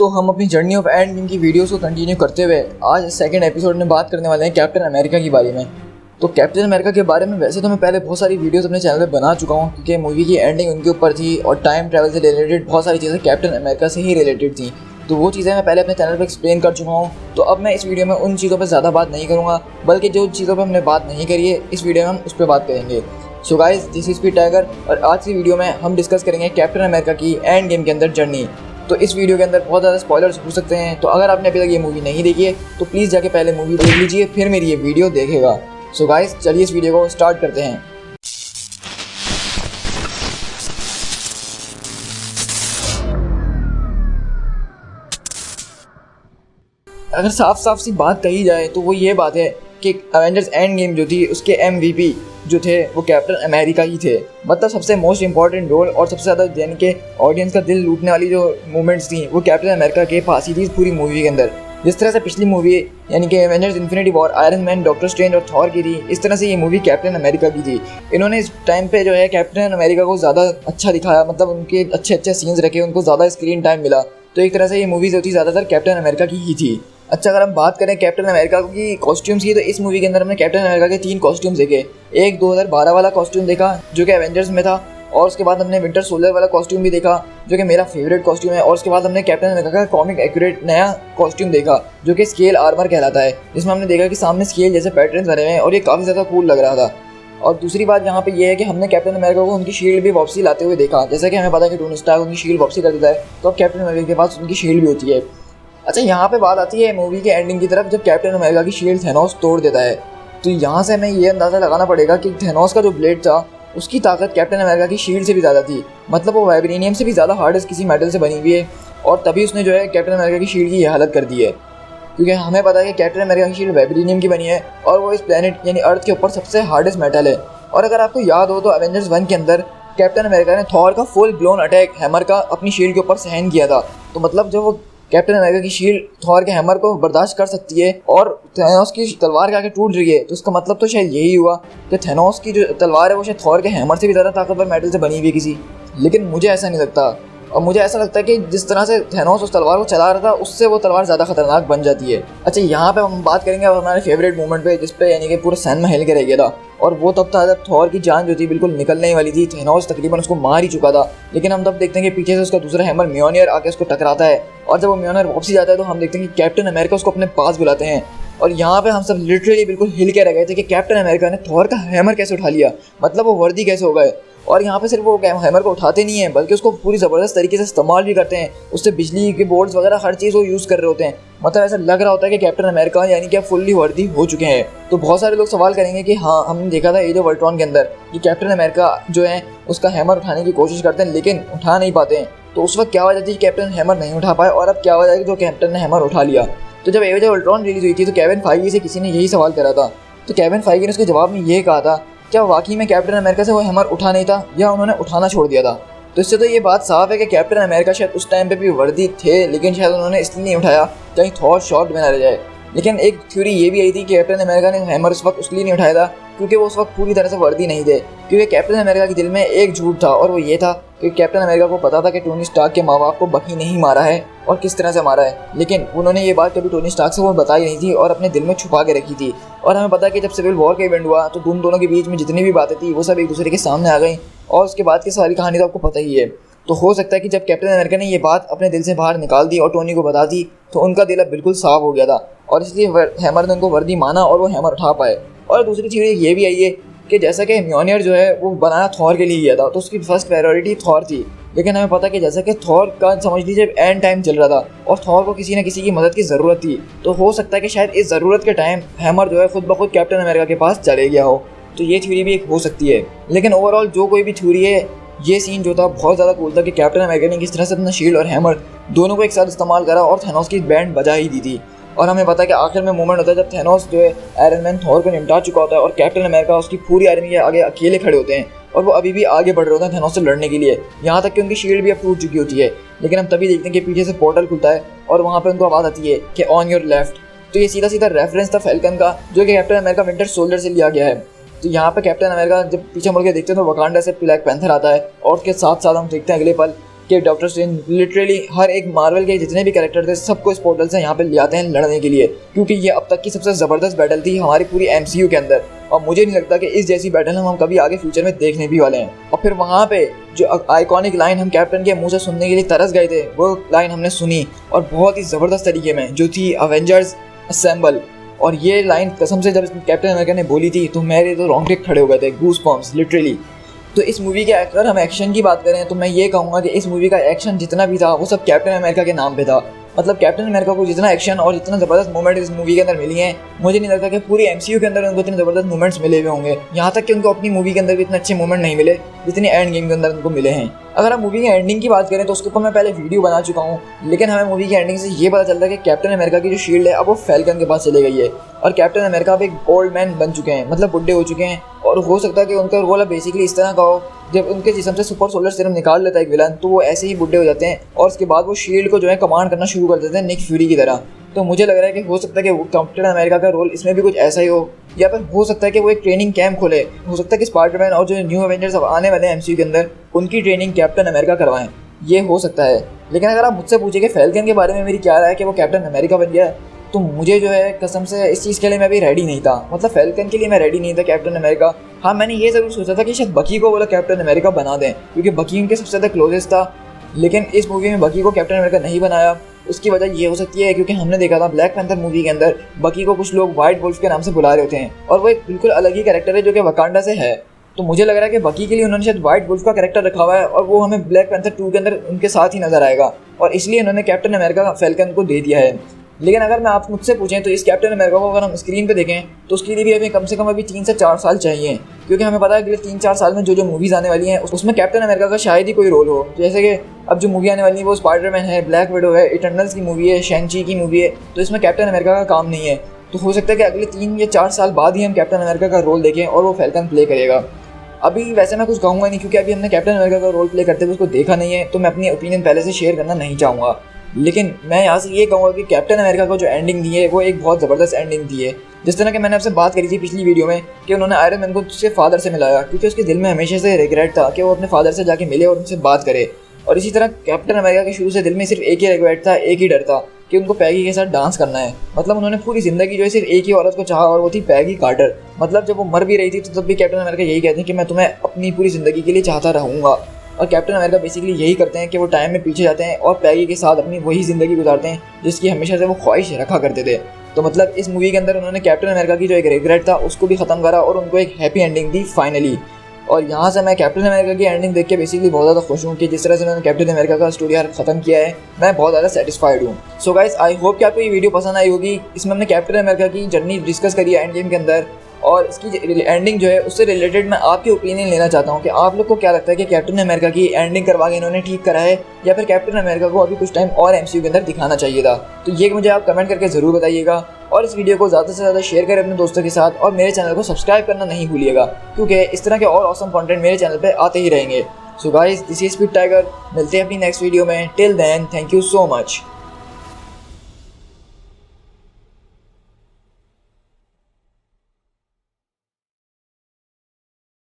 तो हम अपनी जर्नी ऑफ एंड गेम की वीडियोस को कंटिन्यू करते हुए आज सेकंड एपिसोड में बात करने वाले हैं कैप्टन अमेरिका के बारे में। तो कैप्टन अमेरिका के बारे में वैसे तो मैं पहले बहुत सारी वीडियोस अपने चैनल पे बना चुका हूँ, क्योंकि मूवी की एंडिंग उनके ऊपर थी और टाइम ट्रैवल से रिलेटेड बहुत सारी चीज़ें कैप्टन अमेरिका से ही रिलेटेड थी। तो वो चीज़ें मैं पहले अपने चैनल पर एक्सप्लेन कर चुका हूँ। तो अब मैं इस वीडियो में उन चीज़ों पर ज़्यादा बात नहीं करूँगा, बल्कि जो चीज़ों पर हमने बात नहीं करी है इस वीडियो में हम उस पर बात करेंगे। सो guys, this is speed tiger और आज की वीडियो में हम डिस्कस करेंगे कैप्टन अमेरिका की एंड गेम के अंदर जर्नी। तो इस वीडियो के अंदर बहुत ज़्यादा स्पॉयलर्स हो सकते हैं, तो अगर आपने अभी तक ये मूवी नहीं देखी है तो प्लीज़ जाके पहले मूवी देख लीजिए, फिर मेरी ये वीडियो देखेगा। सो गाइस, चलिए इस वीडियो को स्टार्ट करते हैं। अगर साफ साफ सी बात कही जाए तो वो ये बात है कि एवेंजर्स एंड गेम जो थी उसके MVP जो थे वो कैप्टन अमेरिका ही थे। मतलब सबसे मोस्ट इंपॉर्टेंट रोल और सबसे ज़्यादा यानी कि ऑडियंस का दिल लूटने वाली जो मूवमेंट्स थी वो कैप्टन अमेरिका के पास ही थी इस पूरी मूवी के अंदर। जिस तरह से पिछली मूवी यानी कि Avengers infinity war, iron man, doctor strange और थॉर की थी, इस तरह से ये मूवी कैप्टन अमेरिका की थी। इन्होंने इस टाइम पे जो है कैप्टन अमेरिका को ज़्यादा अच्छा दिखाया, मतलब उनके अच्छे सीन्स रखे, उनको ज़्यादा स्क्रीन टाइम मिला। तो एक तरह से ये मूवी जो थी ज़्यादातर कैप्टन अमेरिका की ही थी। अच्छा, अगर हम बात करें कैप्टन अमेरिका की कॉस्ट्यूम्स की, तो इस मूवी के अंदर हमने कैप्टन अमेरिका के 3 कॉस्ट्यूम्स देखे। एक 2012 वाला कॉस्ट्यूम देखा जो कि एवेंजर्स में था, और उसके बाद हमने विंटर सोल्जर वाला कॉस्ट्यूम भी देखा जो कि मेरा फेवरेट कॉस्ट्यूम है, और उसके बाद हमने कैप्टन अमेरिका का कॉमिक एक्यूरेट नया कॉस्ट्यूम देखा जो कि स्केल आर्मर कहलाता है, जिसमें हमने देखा कि सामने स्केल जैसे पैटर्न्स बने हुए हैं और ये काफ़ी ज़्यादा कूल लग रहा था। और दूसरी बात यहाँ पे ये है कि हमने कैप्टन अमेरिका को उनकी शील्ड भी वापसी लाते हुए देखा। जैसा कि हमें पता है कि टोनी स्टार्क उनकी शील्ड वापसी कर देता है, तो अब कैप्टन अमेरिका के पास उनकी शील्ड भी होती है। अच्छा, यहाँ पे बात आती है मूवी के एंडिंग की तरफ, जब कैप्टन अमेरिका की शील्ड थैनोस तोड़ देता है। तो यहाँ से हमें ये अंदाज़ा लगाना पड़ेगा कि थैनोस का जो ब्लेड था उसकी ताकत कैप्टन अमेरिका की शील्ड से भी ज़्यादा थी। मतलब वो वाइब्रेनियम से भी ज़्यादा हार्डेस्ट किसी मेटल से बनी हुई है, और तभी उसने जो है कैप्टन अमेरिका की शील्ड की ये हालत कर दी है। क्योंकि हमें पता है कि कैप्टन अमेरिका की शील्ड वाइब्रेनियम की बनी है और वो इस प्लेनेट यानी अर्थ के ऊपर सबसे हार्डेस्ट मेटल है। और अगर आपको याद हो तो एवेंजर्स 1 के अंदर कैप्टन अमेरिका ने थॉर का फुल ब्लोन अटैक हैमर का अपनी शील्ड के ऊपर सहन किया था। तो मतलब जब वो कैप्टन अमेरिका की शील्ड थॉर के हैमर को बर्दाश्त कर सकती है और थैनोस की तलवार के आगे टूट रही है, तो उसका मतलब तो शायद यही हुआ कि थैनोस की जो तलवार है वो शायद थॉर के हैमर से भी ज़्यादा ताकतवर मेटल से बनी हुई है किसी। लेकिन मुझे ऐसा नहीं लगता, और मुझे ऐसा लगता है कि जिस तरह से थैनोस उस तलवार को चला रहा था उससे वो तलवार ज़्यादा खतरनाक बन जाती है। अच्छा, यहाँ पे हम बात करेंगे अब हमारे फेवरेट मोमेंट पे, जिस पे यानी कि पूरा सैन में हिल के रह गया था, और वो तब था जब थॉर की जान जो थी बिल्कुल निकलने ही वाली थी। थैनोस तकरीबन उसको मार ही चुका था, लेकिन हम तब देखते हैं कि पीछे से उसका दूसरा हैमर म्योनियर आके उसको टकराता है, और जब वो म्योनियर वापसी जाता है तो हम देखते हैं कि कैप्टन अमेरिका उसको अपने पास बुलाते हैं। और यहाँ पे हम सब लिटरली बिल्कुल हिल के रह गए थे कि कैप्टन अमेरिका ने थॉर का हैमर कैसे उठा लिया, मतलब वो वर्दी कैसे हो गए। और यहाँ पे सिर्फ वो हैमर को उठाते नहीं हैं, बल्कि उसको पूरी ज़बरदस्त तरीके से इस्तेमाल भी करते हैं। उससे बिजली के बोर्ड्स वगैरह हर चीज़ वो यूज़ कर रहे होते हैं। मतलब ऐसा लग रहा होता है कि कैप्टन अमेरिका यानी कि फुल्ली वर्दी हो चुके हैं। तो बहुत सारे लोग सवाल करेंगे कि हाँ, हमने देखा था एज ऑफ अल्ट्रॉन के अंदर कि कैप्टन अमेरिका जो है उसका हैमर उठाने की कोशिश करते हैं लेकिन उठा नहीं पाते हैं। तो उस वक्त क्या वजह थी कैप्टन हैमर नहीं उठा पाए, और अब क्या वजह है कि जो कैप्टन ने हैमर उठा लिया। तो जब एज ऑफ अल्ट्रॉन रिलीज हुई थी तो केविन फाइगी से किसी ने यही सवाल करा था, तो केविन फाइगी ने उसके जवाब में ये कहा था क्या वाकई में कैप्टन अमेरिका से वो हैमर उठा नहीं था या उन्होंने उठाना छोड़ दिया था। तो इससे तो ये बात साफ है कि कैप्टन अमेरिका शायद उस टाइम पे भी वर्दी थे, लेकिन शायद उन्होंने इसलिए नहीं उठाया कहीं थॉर शॉक्ड में ना रह जाए। लेकिन एक थ्योरी ये भी आई थी कि कैप्टन अमेरिका ने हैमर उस वक्त इसलिए नहीं उठाया था क्योंकि वो उस वक्त पूरी तरह से वर्दी नहीं थे। क्योंकि कैप्टन अमेरिका के दिल में एक झूठ था, और वो ये था कि कैप्टन अमेरिका को पता था कि टोनी स्टार्क के माँ बाप को बकी नहीं मारा है और किस तरह से मारा है, लेकिन उन्होंने ये बात कभी टोनी स्टार्क से वो बताई नहीं थी और अपने दिल में छुपा के रखी थी। और हमें पता है कि जब सिविल वॉर का इवेंट हुआ तो दोनों के बीच में जितनी भी बातें थी वो सब एक दूसरे के सामने आ गई, और उसके बाद की सारी कहानी तो आपको पता ही है। तो हो सकता है कि जब कैप्टन अमेरिका ने ये बात अपने दिल से बाहर निकाल दी और टोनी को बता दी तो उनका दिल अब बिल्कुल साफ हो गया था, और इसलिए हैमर ने उनको वर्दी माना और वो हैमर उठा पाए। और दूसरी चीज़ ये भी आई है कि जैसा कि म्योनियर जो है वो बनाना थॉर के लिए किया था, तो उसकी फर्स्ट प्रायोरिटी थॉर थी। लेकिन हमें पता है कि जैसा कि थॉर का समझ लीजिए एंड टाइम चल रहा था और थॉर को किसी न किसी की मदद की ज़रूरत थी, तो हो सकता है कि शायद इस ज़रूरत के टाइम हैमर जो है खुद ब खुद कैप्टन अमेरिका के पास चले गया हो। तो ये थ्योरी भी एक हो सकती है। लेकिन ओवरऑल जो कोई भी थ्योरी है, ये सीन जो था बहुत ज़्यादा कूल था कि कैप्टन अमेरिका ने किस तरह से अपना शील्ड और हैमर दोनों को एक साथ इस्तेमाल करा और थैनोस की बैंड बजा ही दी थी। और हमें पता है कि आखिर में मोमेंट होता है जब थैनोस जो है आयरन मैन थॉर को निपटा चुका होता है और कैप्टन अमेरिका उसकी पूरी आर्मी के आगे अकेले खड़े होते हैं, और वो अभी भी आगे बढ़ रहे होते हैं थैनोस से लड़ने के लिए, यहाँ तक कि उनकी शील्ड भी अब टूट चुकी होती है। लेकिन हम तभी देखते हैं कि पीछे से पोर्टल खुलता है और वहाँ पर उनको आवाज़ आती है कि ऑन योर लेफ्ट। तो ये सीधा सीधा रेफरेंस था फैल्कन का, जो कि कैप्टन अमेरिका विंटर सोल्जर से लिया गया है। तो यहाँ पे कैप्टन अमेरिका जब पीछे मुड़ के देखते हैं तो वकांडा से ब्लैक पैंथर आता है, और उसके साथ साथ हम देखते हैं अगले पल कि डॉक्टर स्ट्रेंज लिटरली हर एक मार्वल के जितने भी कैरेक्टर थे सबको इस पोर्टल से यहाँ पे ले आते हैं लड़ने के लिए, क्योंकि ये अब तक की सबसे ज़बरदस्त बैटल थी हमारी पूरी MCU के अंदर। और मुझे नहीं लगता कि इस जैसी बैटल हम कभी आगे फ्यूचर में देखने भी वाले हैं। और फिर वहाँ पे जो आइकॉनिक लाइन हम कैप्टन के मुंह से सुनने के लिए तरस गए थे, वो लाइन हमने सुनी और बहुत ही ज़बरदस्त तरीके में, जो थी अवेंजर्स असेंबल। और ये लाइन कसम से जब कैप्टन अमेरिका ने बोली थी तो मेरे तो रोंगटे खड़े हो गए थे, गूज़बम्प्स लिटरली। तो इस मूवी के अगर हम एक्शन की बात करें तो मैं ये कहूँगा कि इस मूवी का एक्शन जितना भी था वो सब कैप्टन अमेरिका के नाम पे था। मतलब कैप्टन अमेरिका को जितना एक्शन और जितना ज़बरदस्त मूवमेंट इस मूवी के अंदर मिली हैं, मुझे नहीं लगता कि पूरी MCU के अंदर उनको इतने ज़बरदस्त मूवमेंट्स मिले हुए होंगे। यहाँ तक कि उनको अपनी मूवी के अंदर भी इतने अच्छे मूवमेंट नहीं मिले जितने एंड गेम के अंदर उनको मिले हैं। अगर हम मूवी की एंडिंग की बात करें तो उसके ऊपर मैं पहले वीडियो बना चुका हूँ, लेकिन हमें मूवी की एंडिंग से ये पता चलता है कि कैप्टन अमेरिका की जो शील्ड है अब वो फैल्कन के पास चली गई है और कैप्टन अमेरिका अब एक ओल्ड मैन बन चुके हैं, मतलब बुढ़े हो चुके हैं। और हो सकता है कि उनका रोल अब बेसिकली इस तरह का हो, जब उनके जिस्म से सुपर सोलर सीरम निकाल लेता है एक विलन, तो वो ऐसे ही बुढ़े हो जाते हैं और उसके बाद वो शील्ड को जो है कमांड करना शुरू कर देते हैं निक फ्यूरी की तरह। तो मुझे लग रहा है कि हो सकता है कि कैप्टन अमेरिका का रोल इसमें भी कुछ ऐसा ही हो, या फिर हो सकता है कि वो एक ट्रेनिंग कैंप खोले। हो सकता है कि स्पाइडरमैन और जो न्यू एवेंजर्स अब आने वाले हैं MCU के अंदर, उनकी ट्रेनिंग कैप्टन अमेरिका करवाएं, ये हो सकता है। लेकिन अगर आप मुझसे पूछे कि फैल्कन के बारे में मेरी क्या राय है कि वो कैप्टन अमेरिका बन गया, तो मुझे जो है कसम से इस चीज़ के लिए मैं भी रेडी नहीं था। मतलब फैल्कन के लिए मैं रेडी नहीं था कैप्टन अमेरिका। हाँ, मैंने ये ज़रूर सोचा था कि शायद बकी को बोला कैप्टन अमेरिका बना दें, क्योंकि बकी उनके सबसे ज़्यादा क्लोजेस्ट था। लेकिन इस मूवी में बकी को कैप्टन अमेरिका नहीं बनाया। उसकी वजह ये हो सकती है क्योंकि हमने देखा था ब्लैक पैंथर मूवी के अंदर बकी को कुछ लोग वाइट वुल्फ के नाम से बुला रहे होते हैं, और वो एक बिल्कुल अलग ही कैरेक्टर है जो कि वकांडा से है। तो मुझे लग रहा है कि बकी के लिए उन्होंने शायद वाइट वुल्फ का कैरेक्टर रखा हुआ है और वो हमें ब्लैक पैंथर 2 के अंदर उनके साथ ही नजर आएगा, और इसलिए उन्होंने कैप्टन अमेरिका फैल्कन को दे दिया है। लेकिन अगर मैं आप मुझसे पूछें तो इस कैप्टन अमेरिका को अगर हम स्क्रीन पे देखें तो उसके लिए भी हमें कम से कम अभी 3 से 4 साल चाहिए, क्योंकि हमें पता है अगले 3-4 साल में जो मूवीज़ आने वाली हैं उसमें कैप्टन अमेरिका का शायद ही कोई रोल हो। जैसे कि अब जो मूवी आने वाली है वो स्पाइडरमैन है, ब्लैक विडो है, इटर्नल्स की मूवी है, शैंग-ची की मूवी है, तो इसमें कैप्टन अमेरिका का काम नहीं है। तो हो सकता है कि अगले 3 या 4 साल बाद ही हम कैप्टन अमेरिका का रोल देखें और वो फैल्कन प्ले करेगा। अभी वैसे मैं कुछ कहूँगा नहीं, क्योंकि अभी हमने कैप्टन अमेरिका का रोल प्ले करते हुए उसको देखा नहीं है, तो मैं अपनी ओपिनियन पहले से शेयर करना नहीं चाहूँगा। लेकिन मैं यहाँ से ये कहूँगा कि कैप्टन अमेरिका को जो एंडिंग दी है वो एक बहुत ज़बरदस्त एंडिंग दी है। जिस तरह कि मैंने आपसे बात करी थी पिछली वीडियो में कि उन्होंने आयरन मैन को उसके फादर से मिलाया, क्योंकि उसके दिल में हमेशा से रिग्रेट था कि वो अपने फादर से जाके मिले और उनसे बात करे। और इसी तरह कैप्टन अमेरिका के शुरू से दिल में सिर्फ एक ही रिग्रेट था, एक ही डर था कि उनको पैगी के साथ डांस करना है। मतलब उन्होंने पूरी ज़िंदगी जो है सिर्फ एक ही औरत को चाहा और वो थी पैगी कार्टर। मतलब जब वो मर भी रही थी तो तब भी कैप्टन अमेरिका यही कहते हैं कि मैं तुम्हें अपनी पूरी ज़िंदगी के लिए चाहता रहूँगा। और कैप्टन अमेरिका बेसिकली यही करते हैं कि वो टाइम में पीछे जाते हैं और पैगी के साथ अपनी वही ज़िंदगी गुजारते हैं जिसकी हमेशा से वो ख्वाहिश रखा करते थे। तो मतलब इस मूवी के अंदर उन्होंने कैप्टन अमेरिका की जो एक रिग्रेट था उसको भी ख़त्म करा और उनको एक हैप्पी एंडिंग दी फाइनली। और यहाँ से मैं कैप्टन अमेरिका की एंडिंग देख के बेसिकली बहुत ज़्यादा खुश हूँ कि जिस तरह से उन्होंने कैप्टन अमेरिका का स्टोरी आर्क खत्म किया है, मैं बहुत ज़्यादा सेटिस्फाइड हूँ। सो गाइस, आई होप कि आपको ये वीडियो पसंद आई होगी। इसमें हमने कैप्टन अमेरिका की जर्नी डिस्कस करी है एंड गेम के अंदर, और इसकी एंडिंग जो है उससे रिलेटेड मैं आपकी ओपिनियन लेना चाहता हूँ कि आप लोग को क्या लगता है कि कैप्टन अमेरिका की एंडिंग करवा के इन्होंने ठीक करा है, या फिर कैप्टन अमेरिका को अभी कुछ टाइम और MCU के अंदर दिखाना चाहिए था। तो ये मुझे आप कमेंट करके ज़रूर बताइएगा, और इस वीडियो को ज़्यादा से ज़्यादा शेयर करें अपने दोस्तों के साथ, और मेरे चैनल को सब्सक्राइब करना नहीं भूलिएगा, क्योंकि इस तरह के और ऑसम कंटेंट मेरे चैनल पर आते ही रहेंगे। So guys, this is speed tiger. मिलते हैं अपनी नेक्स्ट वीडियो में। Till then, thank you so much.